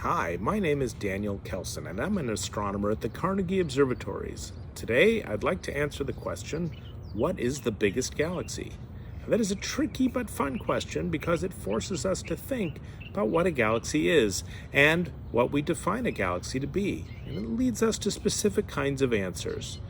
Hi, my name is Daniel Kelson, and I'm an astronomer at the Carnegie observatories. Today, I'd like to answer the question, what is the biggest galaxy? Now, that is a tricky but fun question because it forces us to think about what a galaxy is and what we define a galaxy to be, and it leads us to specific kinds of answers.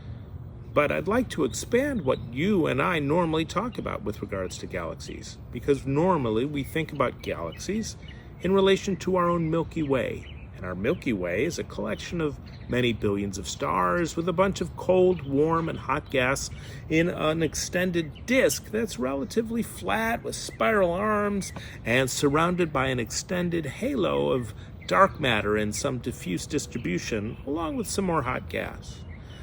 But I'd like to expand what you and I normally talk about with regards to galaxies, because normally we think about galaxies in relation to our own Milky Way. And our Milky Way is a collection of many billions of stars with a bunch of cold, warm, and hot gas in an extended disk that's relatively flat with spiral arms and surrounded by an extended halo of dark matter in some diffuse distribution, along with some more hot gas.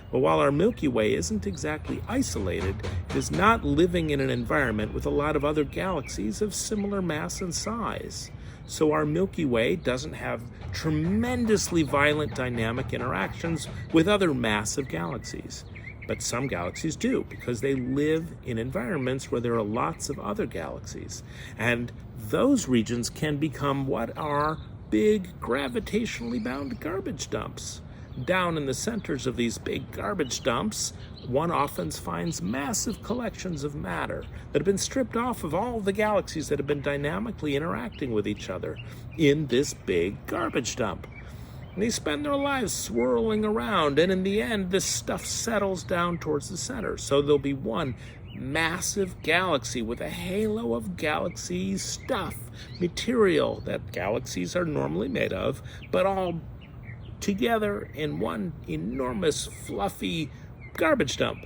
But while our Milky Way isn't exactly isolated, it is not living in an environment with a lot of other galaxies of similar mass and size. So our Milky Way doesn't have tremendously violent dynamic interactions with other massive galaxies. But some galaxies do, because they live in environments where there are lots of other galaxies. And those regions can become what are big gravitationally bound garbage dumps. Down in the centers of these big garbage dumps, one often finds massive collections of matter that have been stripped off of all the galaxies that have been dynamically interacting with each other in this big garbage dump. And they spend their lives swirling around, and in the end, this stuff settles down towards the center. So there'll be one massive galaxy with a halo of galaxy stuff, material that galaxies are normally made of, but all together in one enormous fluffy garbage dump.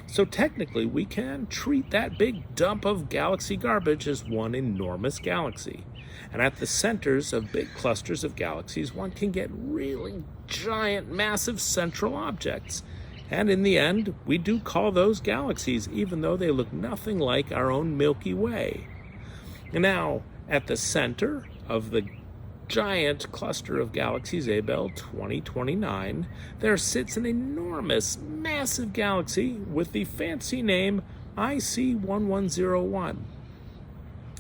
So technically we can treat that big dump of galaxy garbage as one enormous galaxy. And at the centers of big clusters of galaxies, one can get really giant, massive central objects. And in the end, we do call those galaxies, even though they look nothing like our own Milky Way. Now, at the center of the giant cluster of galaxies, Abell 2029, there sits an enormous, massive galaxy with the fancy name IC1101.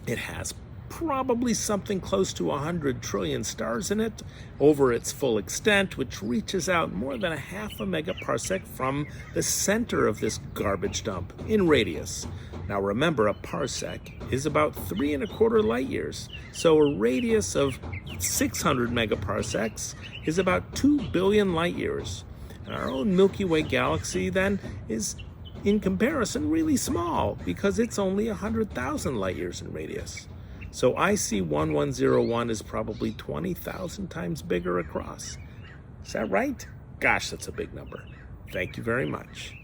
It has probably something close to 100 trillion stars in it over its full extent, which reaches out more than a half a megaparsec from the center of this garbage dump in radius. Now remember, a parsec is about 3¼ light years, so a radius of 600 megaparsecs is about 2 billion light years. And our own Milky Way galaxy then is, in comparison, really small because it's only 100,000 light years in radius. So IC1101 is probably 20,000 times bigger across. Is that right? Gosh, that's a big number. Thank you very much.